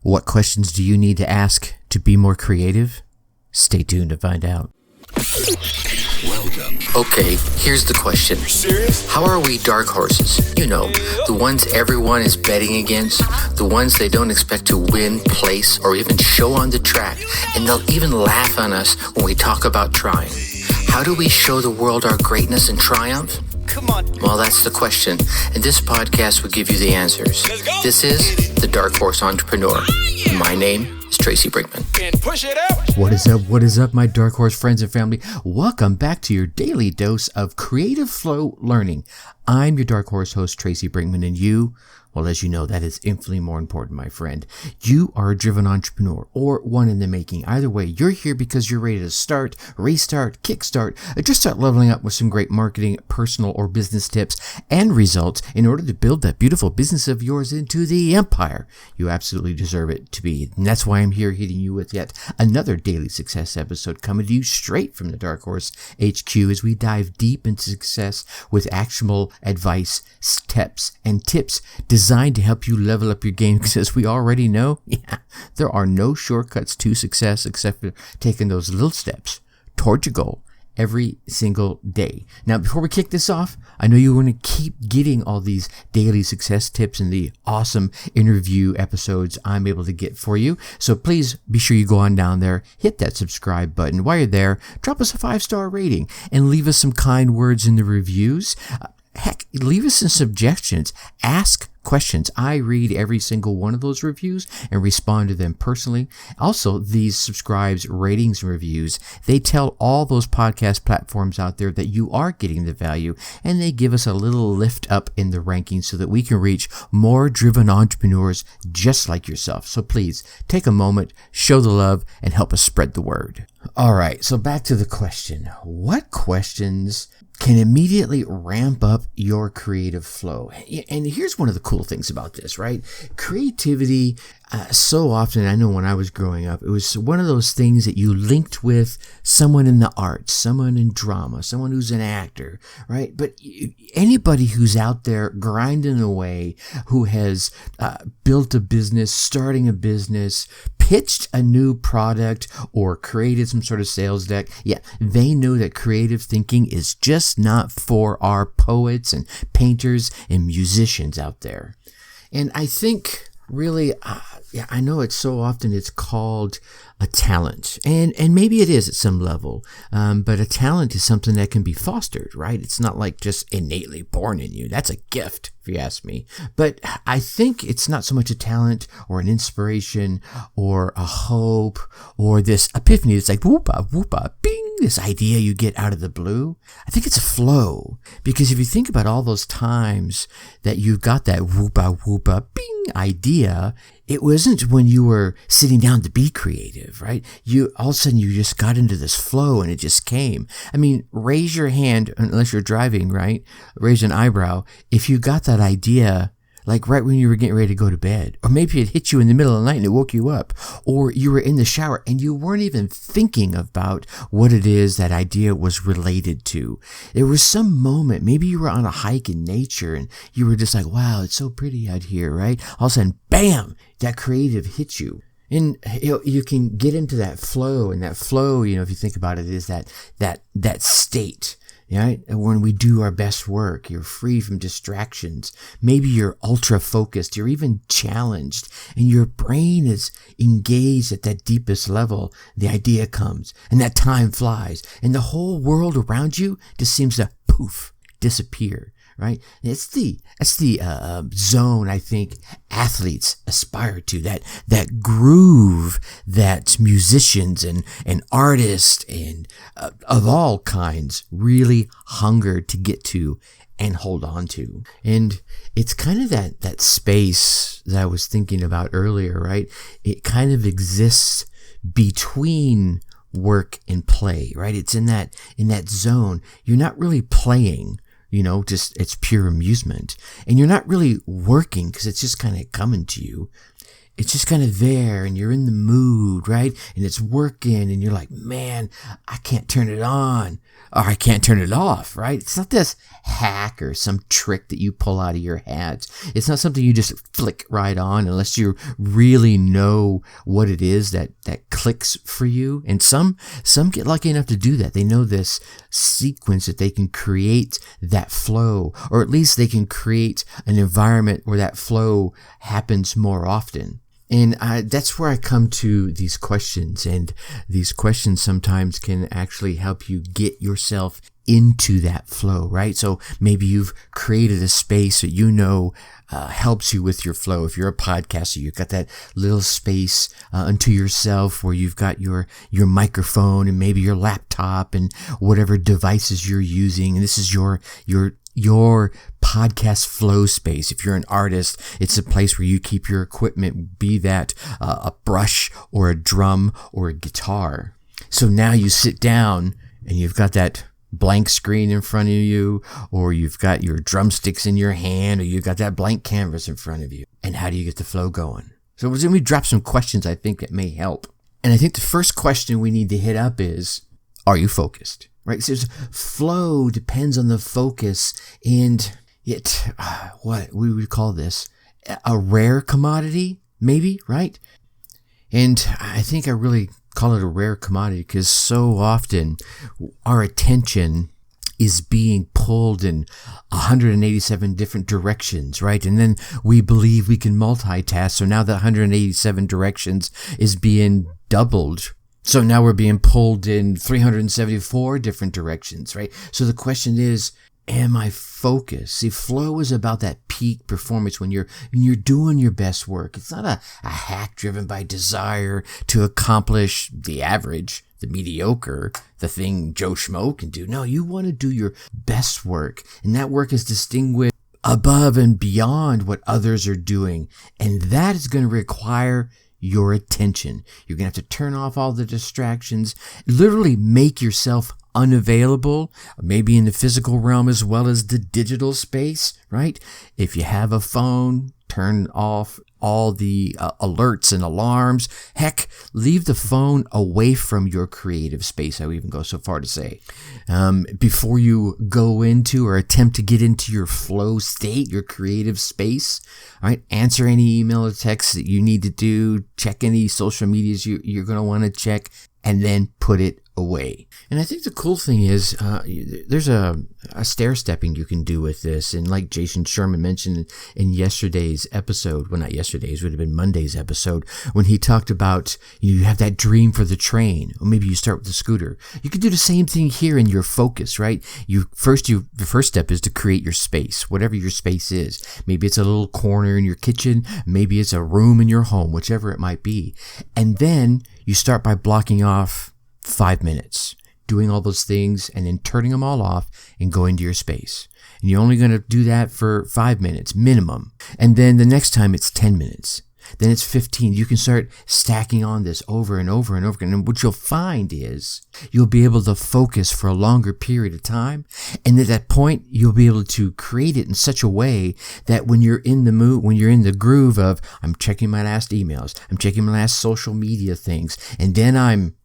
What questions do you need to ask to be more creative? Stay tuned to find out. Welcome. Okay, here's the question. Serious? How are we dark horses? You know, the ones everyone is betting against, the ones they don't expect to win, place, or even show on the track, and they'll even laugh on us when we talk about trying. How do we show the world our greatness and triumph? Come on. Well, that's the question, and this podcast will give you the answers. Let's go. This is The Dark Horse Entrepreneur. My name is Tracy Brinkman. And push it out. What is up, my Dark Horse friends and family? Welcome back to your daily dose of creative flow learning. I'm your Dark Horse host, Tracy Brinkman, and you, well, as you know, that is infinitely more important, my friend. You are a driven entrepreneur or one in the making. Either way, you're here because you're ready to start, restart, kickstart, or just start leveling up with some great marketing, personal or business tips and results in order to build that beautiful business of yours into the empire you absolutely deserve it to be. And that's why I'm here hitting you with yet another daily success episode coming to you straight from the Dark Horse HQ as we dive deep into success with actionable advice, steps, and tips designed to help you level up your game, because as we already know, there are no shortcuts to success except for taking those little steps towards your goal every single day. Now, before we kick this off, I know you want to keep getting all these daily success tips and the awesome interview episodes I'm able to get for you. So please be sure you go on down there, hit that subscribe button. While you're there, drop us a 5-star rating and leave us some kind words in the reviews. Heck, leave us some suggestions. Ask questions. I read every single one of those reviews and respond to them personally. Also, these subscribes, ratings, and reviews, they tell all those podcast platforms out there that you are getting the value, and they give us a little lift up in the rankings so that we can reach more driven entrepreneurs just like yourself. So please take a moment, show the love, and help us spread the word. All right, so back to the question. What questions can immediately ramp up your creative flow? And here's one of the cool things about this, right? Creativity, so often, I know when I was growing up, it was one of those things that you linked with someone in the arts, someone in drama, someone who's an actor, right? But anybody who's out there grinding away, who has built a business, starting a business, pitched a new product, or created some sort of sales deck, they know that creative thinking is just not for our poets and painters and musicians out there. And I think really, I know it's so often it's called a talent, and maybe it is at some level, but a talent is something that can be fostered, right? It's not like just innately born in you. That's a gift, if you ask me. But I think it's not so much a talent or an inspiration or a hope or this epiphany. It's like whoopa, whoopa, bing, this idea you get out of the blue. I think it's a flow, because if you think about all those times that you got that whoopa, whoopa, bing idea, it wasn't when you were sitting down to be creative, right? You all of a sudden you just got into this flow and it just came. I mean, raise your hand, unless you're driving, right? Raise an eyebrow if you got that idea like right when you were getting ready to go to bed, or maybe it hit you in the middle of the night and it woke you up, or you were in the shower and you weren't even thinking about what it is that idea was related to. There was some moment, maybe you were on a hike in nature and you were just like, wow, it's so pretty out here, right? All of a sudden, bam, that creative hits you. And you can get into that flow, and that flow, if you think about it, is that state. Right? And when we do our best work, you're free from distractions. Maybe you're ultra focused. You're even challenged, and your brain is engaged at that deepest level. The idea comes, and that time flies, and the whole world around you just seems to poof, disappear. Right? It's the zone I think athletes aspire to, that groove that musicians and artists and of all kinds really hunger to get to and hold on to. And it's kind of that space that I was thinking about earlier, right? It kind of exists between work and play, right? It's in that zone. You're not really playing. Just it's pure amusement. And you're not really working because it's just kind of coming to you. it's just kind of there and you're in the mood, right? And it's working and you're like, man, I can't turn it on or I can't turn it off, right? It's not this hack or some trick that you pull out of your hat. It's not something you just flick right on unless you really know what it is that clicks for you. And some get lucky enough to do that. They know this sequence that they can create that flow, or at least they can create an environment where that flow happens more often. And that's where I come to these questions, and these questions sometimes can actually help you get yourself into that flow, right? So maybe you've created a space that you know helps you with your flow. If you're a podcaster, you've got that little space unto yourself where you've got your microphone and maybe your laptop and whatever devices you're using. And this is your podcast flow space. If you're an artist, it's a place where you keep your equipment, be that a brush or a drum or a guitar. So now you sit down and you've got that blank screen in front of you, or you've got your drumsticks in your hand, or you've got that blank canvas in front of you. And how do you get the flow going? So let me drop some questions I think that may help. And I think the first question we need to hit up is, are you focused? Right? So flow depends on the focus, and what we would call this a rare commodity, maybe, right? And I think I really call it a rare commodity because so often our attention is being pulled in 187 different directions, right? And then we believe we can multitask. So now that 187 directions is being doubled. So now we're being pulled in 374 different directions, right? So the question is, am I focused? See, flow is about that peak performance when you're doing your best work. It's not a hack driven by desire to accomplish the average, the mediocre, the thing Joe Schmo can do. No, you want to do your best work, and that work is distinguished above and beyond what others are doing, and that is going to require your attention. You're going to have to turn off all the distractions, literally make yourself unavailable, maybe in the physical realm as well as the digital space, right? If you have a phone, turn off all the alerts and alarms. Heck, leave the phone away from your creative space. I would even go so far to say, before you go into or attempt to get into your flow state, your creative space, all right? Answer any email or text that you need to do, check any social medias you're going to want to check, and then put it away. And I think the cool thing is there's a stair stepping you can do with this. And like Jason Sherman mentioned in yesterday's episode, well, not yesterday's, would have been Monday's episode, when he talked about you have that dream for the train, or maybe you start with the scooter. You can do the same thing here in your focus, right? The first step is to create your space, whatever your space is. Maybe it's a little corner in your kitchen, maybe it's a room in your home, whichever it might be. And then you start by blocking off 5 minutes, doing all those things and then turning them all off and going to your space. And you're only going to do that for 5 minutes minimum. And then the next time it's 10 minutes. Then it's 15. You can start stacking on this over and over and over again. And what you'll find is you'll be able to focus for a longer period of time. And at that point, you'll be able to create it in such a way that when you're in the mood, when you're in the groove of, I'm checking my last emails, I'm checking my last social media things, and then I'm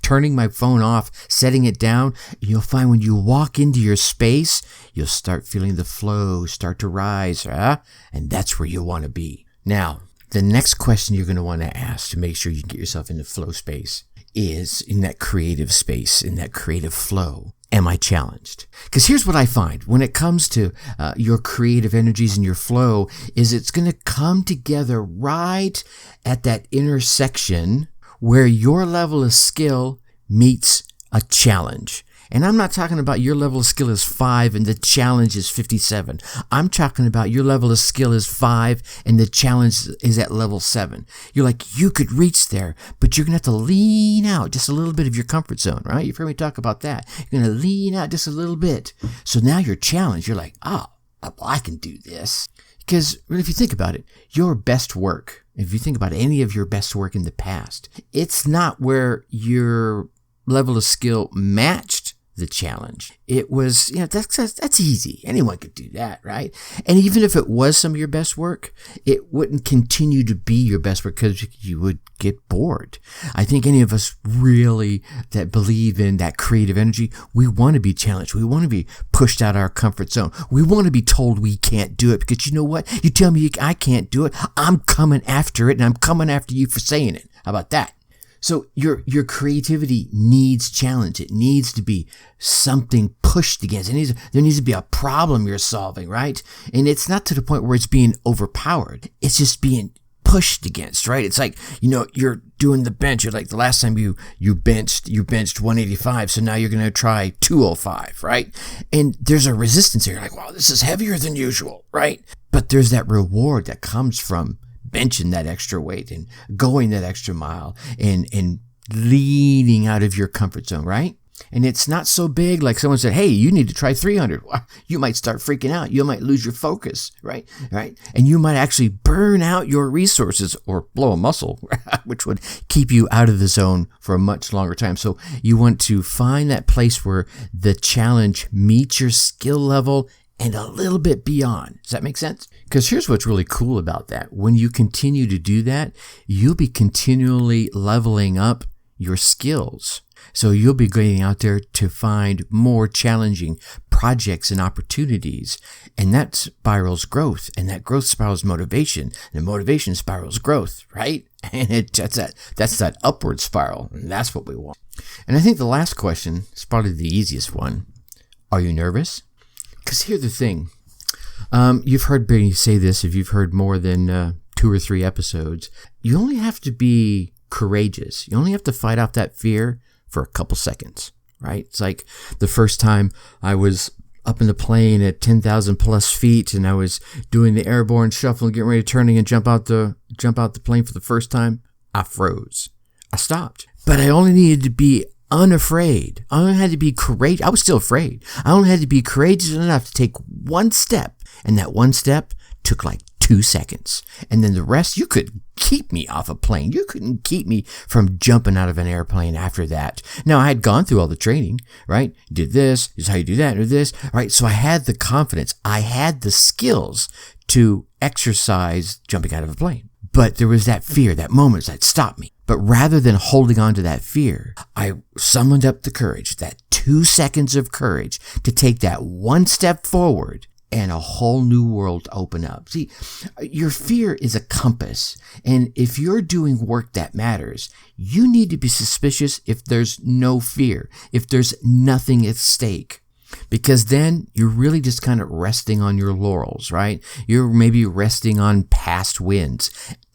turning my phone off, setting it down, you'll find when you walk into your space, you'll start feeling the flow start to rise, and that's where you want to be. Now, the next question you're going to want to ask to make sure you get yourself into flow space is in that creative space, in that creative flow. Am I challenged? Because here's what I find when it comes to your creative energies and your flow is it's going to come together right at that intersection where your level of skill meets a challenge. And I'm not talking about your level of skill is 5 and the challenge is 57. I'm talking about your level of skill is 5 and the challenge is at level 7. You're like, you could reach there, but you're going to have to lean out just a little bit of your comfort zone, right? You've heard me talk about that. You're going to lean out just a little bit. So now you're challenged. You're like, I can do this. Because really, if you think about it, your best work, if you think about any of your best work in the past, it's not where your level of skill matched the challenge. It was, that's easy. Anyone could do that, right? And even if it was some of your best work, it wouldn't continue to be your best work because you would get bored. I think any of us really that believe in that creative energy, we want to be challenged. We want to be pushed out of our comfort zone. We want to be told we can't do it because you know what? You tell me I can't do it, I'm coming after it, and I'm coming after you for saying it. How about that? So your creativity needs challenge. It needs to be something pushed against. There needs to be a problem you're solving, right? And it's not to the point where it's being overpowered. It's just being pushed against, right? It's like, you're doing the bench. You're like the last time you benched 185. So now you're going to try 205, right? And there's a resistance here. You're like, wow, this is heavier than usual, right? But there's that reward that comes from benching that extra weight and going that extra mile and leading out of your comfort zone, right? And it's not so big like someone said, hey, you need to try 300. You might start freaking out. You might lose your focus, right? And you might actually burn out your resources or blow a muscle, which would keep you out of the zone for a much longer time. So you want to find that place where the challenge meets your skill level and a little bit beyond. Does that make sense? Because here's what's really cool about that. When you continue to do that, you'll be continually leveling up your skills. So you'll be going out there to find more challenging projects and opportunities. And that spirals growth, and that growth spirals motivation, and motivation spirals growth, right? And that's that upward spiral. And that's what we want. And I think the last question is probably the easiest one. Are you nervous? Because here's the thing. You've heard me say this if you've heard more than 2 or 3 episodes. You only have to be courageous. You only have to fight off that fear for a couple seconds, right? It's like the first time I was up in the plane at 10,000 plus feet and I was doing the airborne shuffle and getting ready to turning and jump out the plane for the first time. I froze. I stopped. But I only needed to be unafraid. I only had to be courageous. I was still afraid. I only had to be courageous enough to take one step. And that one step took like 2 seconds. And then the rest, you could keep me off a plane. You couldn't keep me from jumping out of an airplane after that. Now, I had gone through all the training, right? Did this is how you do that or this, right? So I had the confidence. I had the skills to exercise jumping out of a plane. But there was that fear, that moment that stopped me. But rather than holding on to that fear, I summoned up the courage, that 2 seconds of courage to take that one step forward and a whole new world open up. See, your fear is a compass. And if you're doing work that matters, you need to be suspicious if there's no fear, if there's nothing at stake. Because then you're really just kind of resting on your laurels, right? You're maybe resting on past wins.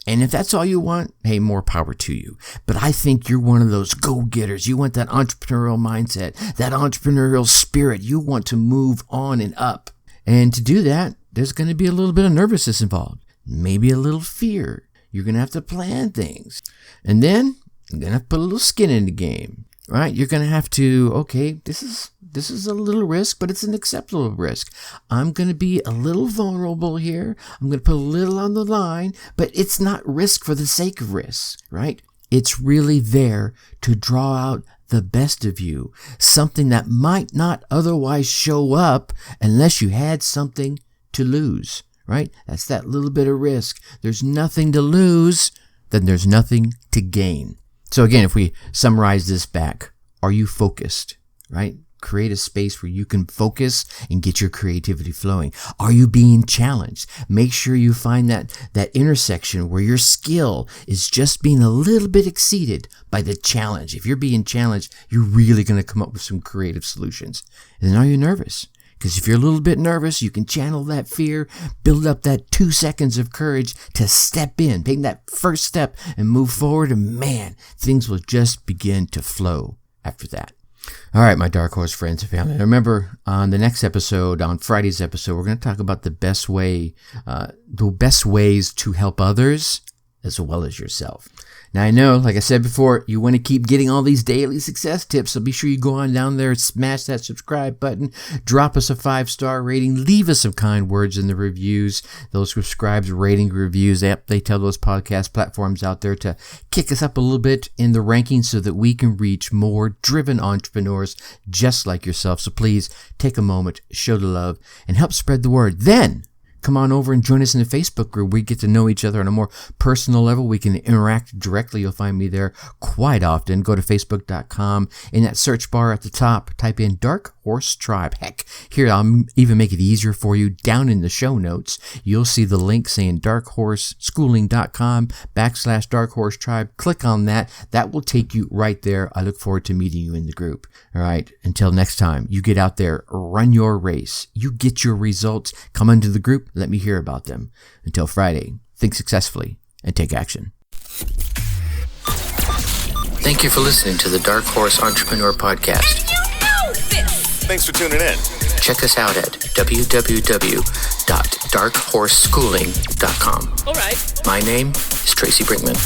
And if that's all you want, hey, more power to you. But I think you're one of those go-getters. You want that entrepreneurial mindset, that entrepreneurial spirit. You want to move on and up. And to do that, there's going to be a little bit of nervousness involved. Maybe a little fear. You're going to have to plan things. And then you're going to have to put a little skin in the game, right? You're going to have to, okay, this is a little risk, but it's an acceptable risk. I'm going to be a little vulnerable here. I'm going to put a little on the line, but it's not risk for the sake of risk, right? It's really there to draw out the best of you, something that might not otherwise show up unless you had something to lose, right? That's that little bit of risk. There's nothing to lose, then there's nothing to gain. So again, if we summarize this back, are you focused, right? Create a space where you can focus and get your creativity flowing. Are you being challenged? Make sure you find that intersection where your skill is just being a little bit exceeded by the challenge. If you're being challenged, you're really going to come up with some creative solutions. And then are you nervous? Because if you're a little bit nervous, you can channel that fear, build up that 2 seconds of courage to step in, take that first step and move forward. And man, things will just begin to flow after that. All right, my Dark Horse friends and family. Remember, on the next episode, on Friday's episode, we're going to talk about the best ways to help others as well as yourself. Now, I know, like I said before, you want to keep getting all these daily success tips, so be sure you go on down there and smash that subscribe button, drop us a 5-star rating, leave us some kind words in the reviews. Those subscribes, rating, reviews, they tell those podcast platforms out there to kick us up a little bit in the rankings so that we can reach more driven entrepreneurs just like yourself. So please take a moment, show the love, and help spread the word. Then come on over and join us in the Facebook group. We get to know each other on a more personal level. We can interact directly. You'll find me there quite often. Go to facebook.com. In that search bar at the top, type in Dark Horse Tribe. Heck, here, I'll even make it easier for you. Down in the show notes, you'll see the link saying darkhorseschooling.com/Dark Horse Tribe. Click on that. That will take you right there. I look forward to meeting you in the group. All right. Until next time, you get out there, run your race. You get your results. Come into the group. Let me hear about them. Until Friday, think successfully and take action. Thank you for listening to the Dark Horse Entrepreneur Podcast. And you know this! Thanks for tuning in. Check us out at www.darkhorseschooling.com. All right. My name is Tracy Brinkman.